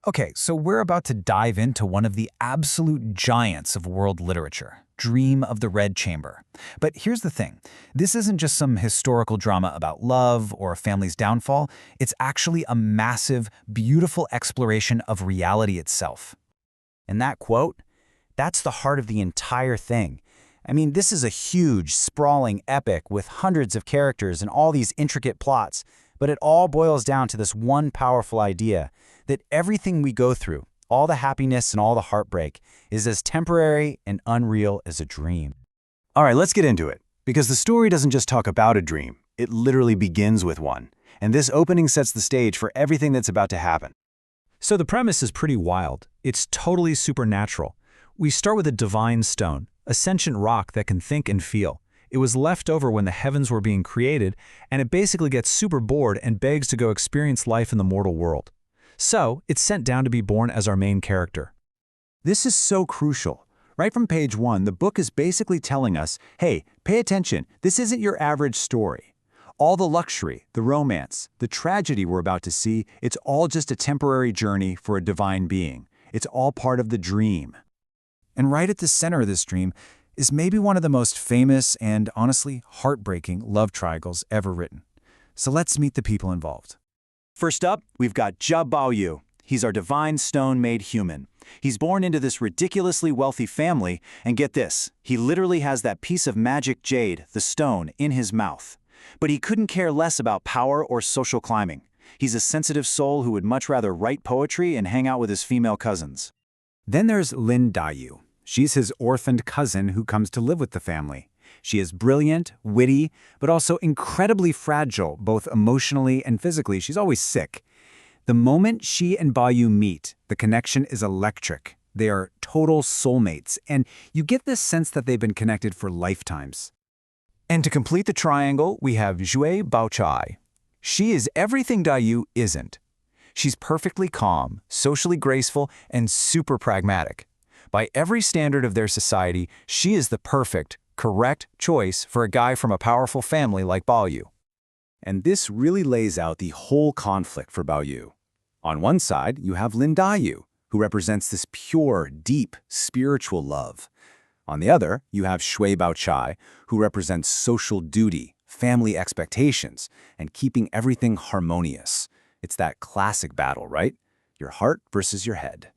Okay, so we're about to dive into one of the absolute giants of world literature, Dream of the Red Chamber. But here's the thing. This isn't just some historical drama about love or a family's downfall. It's actually a massive, beautiful exploration of reality itself. And that quote, that's the heart of the entire thing. I mean, this is a huge, sprawling epic with hundreds of characters and all these intricate plots, but it all boils down to this one powerful idea, that everything we go through, all the happiness and all the heartbreak, is as temporary and unreal as a dream. All right, let's get into it, because the story doesn't just talk about a dream, it literally begins with one. And this opening sets the stage for everything that's about to happen. So the premise is pretty wild. It's totally supernatural. We start with a divine stone, a sentient rock that can think and feel. It was left over when the heavens were being created, and it basically gets super bored and begs to go experience life in the mortal world. So, it's sent down to be born as our main character. This is so crucial. Right from page 1, the book is basically telling us, hey, pay attention, this isn't your average story. All the luxury, the romance, the tragedy we're about to see, it's all just a temporary journey for a divine being. It's all part of the dream. And right at the center of this dream is maybe one of the most famous and, honestly, heartbreaking love triangles ever written. So let's meet the people involved. First up, we've got Jia Baoyu. He's our divine stone made human. He's born into this ridiculously wealthy family, and get this, he literally has that piece of magic jade, the stone, in his mouth. But he couldn't care less about power or social climbing. He's a sensitive soul who would much rather write poetry and hang out with his female cousins. Then there's Lin Daiyu. She's his orphaned cousin who comes to live with the family. She is brilliant, witty, but also incredibly fragile, both emotionally and physically. She's always sick. The moment she and Baoyu meet, the connection is electric. They are total soulmates, and you get this sense that they've been connected for lifetimes. And to complete the triangle, we have Jia Baoyu. She is everything Daiyu isn't. She's perfectly calm, socially graceful, and super pragmatic. By every standard of their society, she is the perfect, correct choice for a guy from a powerful family like Baoyu. And this really lays out the whole conflict for Baoyu. On one side, you have Lin Daiyu, who represents this pure, deep, spiritual love. On the other, you have Jia Baoyu, who represents social duty, family expectations, and keeping everything harmonious. It's that classic battle, right? Your heart versus your head.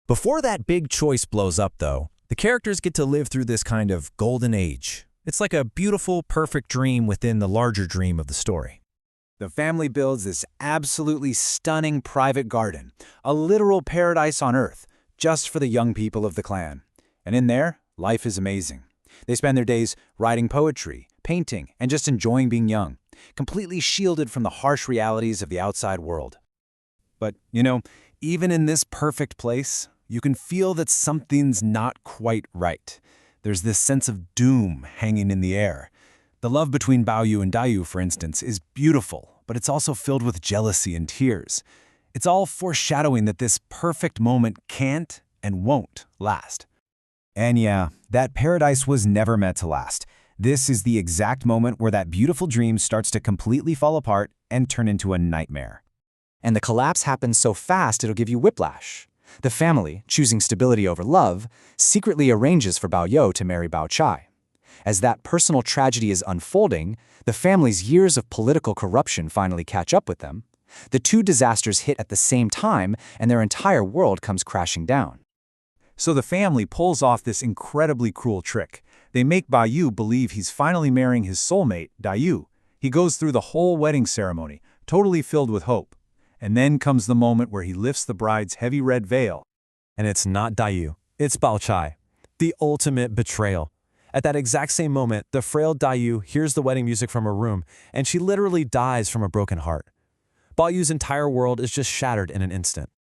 Before that big choice blows up, though, the characters get to live through this kind of golden age. It's like a beautiful, perfect dream within the larger dream of the story. The family builds this absolutely stunning private garden, a literal paradise on earth, just for the young people of the clan. And in there, life is amazing. They spend their days writing poetry, painting, and just enjoying being young, completely shielded from the harsh realities of the outside world. But, even in this perfect place, you can feel that something's not quite right. There's this sense of doom hanging in the air. The love between Baoyu and Daiyu, for instance, is beautiful, but it's also filled with jealousy and tears. It's all foreshadowing that this perfect moment can't and won't last. And yeah, that paradise was never meant to last. This is the exact moment where that beautiful dream starts to completely fall apart and turn into a nightmare. And the collapse happens so fast it'll give you whiplash. The family, choosing stability over love, secretly arranges for Baoyu to marry Baoyu. As that personal tragedy is unfolding, the family's years of political corruption finally catch up with them. The two disasters hit at the same time, and their entire world comes crashing down. So the family pulls off this incredibly cruel trick. They make Baoyu believe he's finally marrying his soulmate, Daiyu. He goes through the whole wedding ceremony, totally filled with hope. And then comes the moment where he lifts the bride's heavy red veil. And it's not Daiyu, it's Baoyu. The ultimate betrayal. At that exact same moment, the frail Daiyu hears the wedding music from her room, and she literally dies from a broken heart. Baoyu's entire world is just shattered in an instant.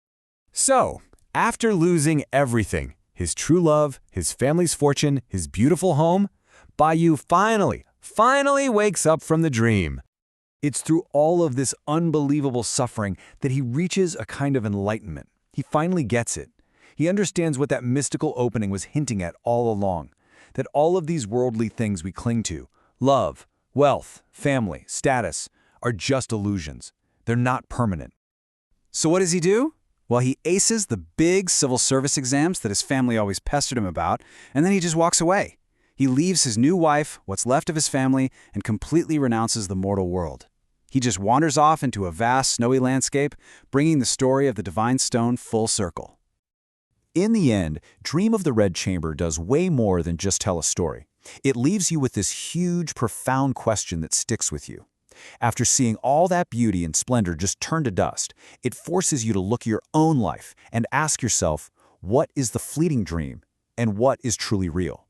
So, after losing everything, his true love, his family's fortune, his beautiful home, Baoyu finally wakes up from the dream. It's through all of this unbelievable suffering that he reaches a kind of enlightenment. He finally gets it. He understands what that mystical opening was hinting at all along, that all of these worldly things we cling to, love, wealth, family, status, are just illusions. They're not permanent. So what does he do? Well, he aces the big civil service exams that his family always pestered him about, and then he just walks away. He leaves his new wife, what's left of his family, and completely renounces the mortal world. He just wanders off into a vast, snowy landscape, bringing the story of the divine stone full circle. In the end, Dream of the Red Chamber does way more than just tell a story. It leaves you with this huge, profound question that sticks with you. After seeing all that beauty and splendor just turn to dust, it forces you to look at your own life and ask yourself, what is the fleeting dream and what is truly real?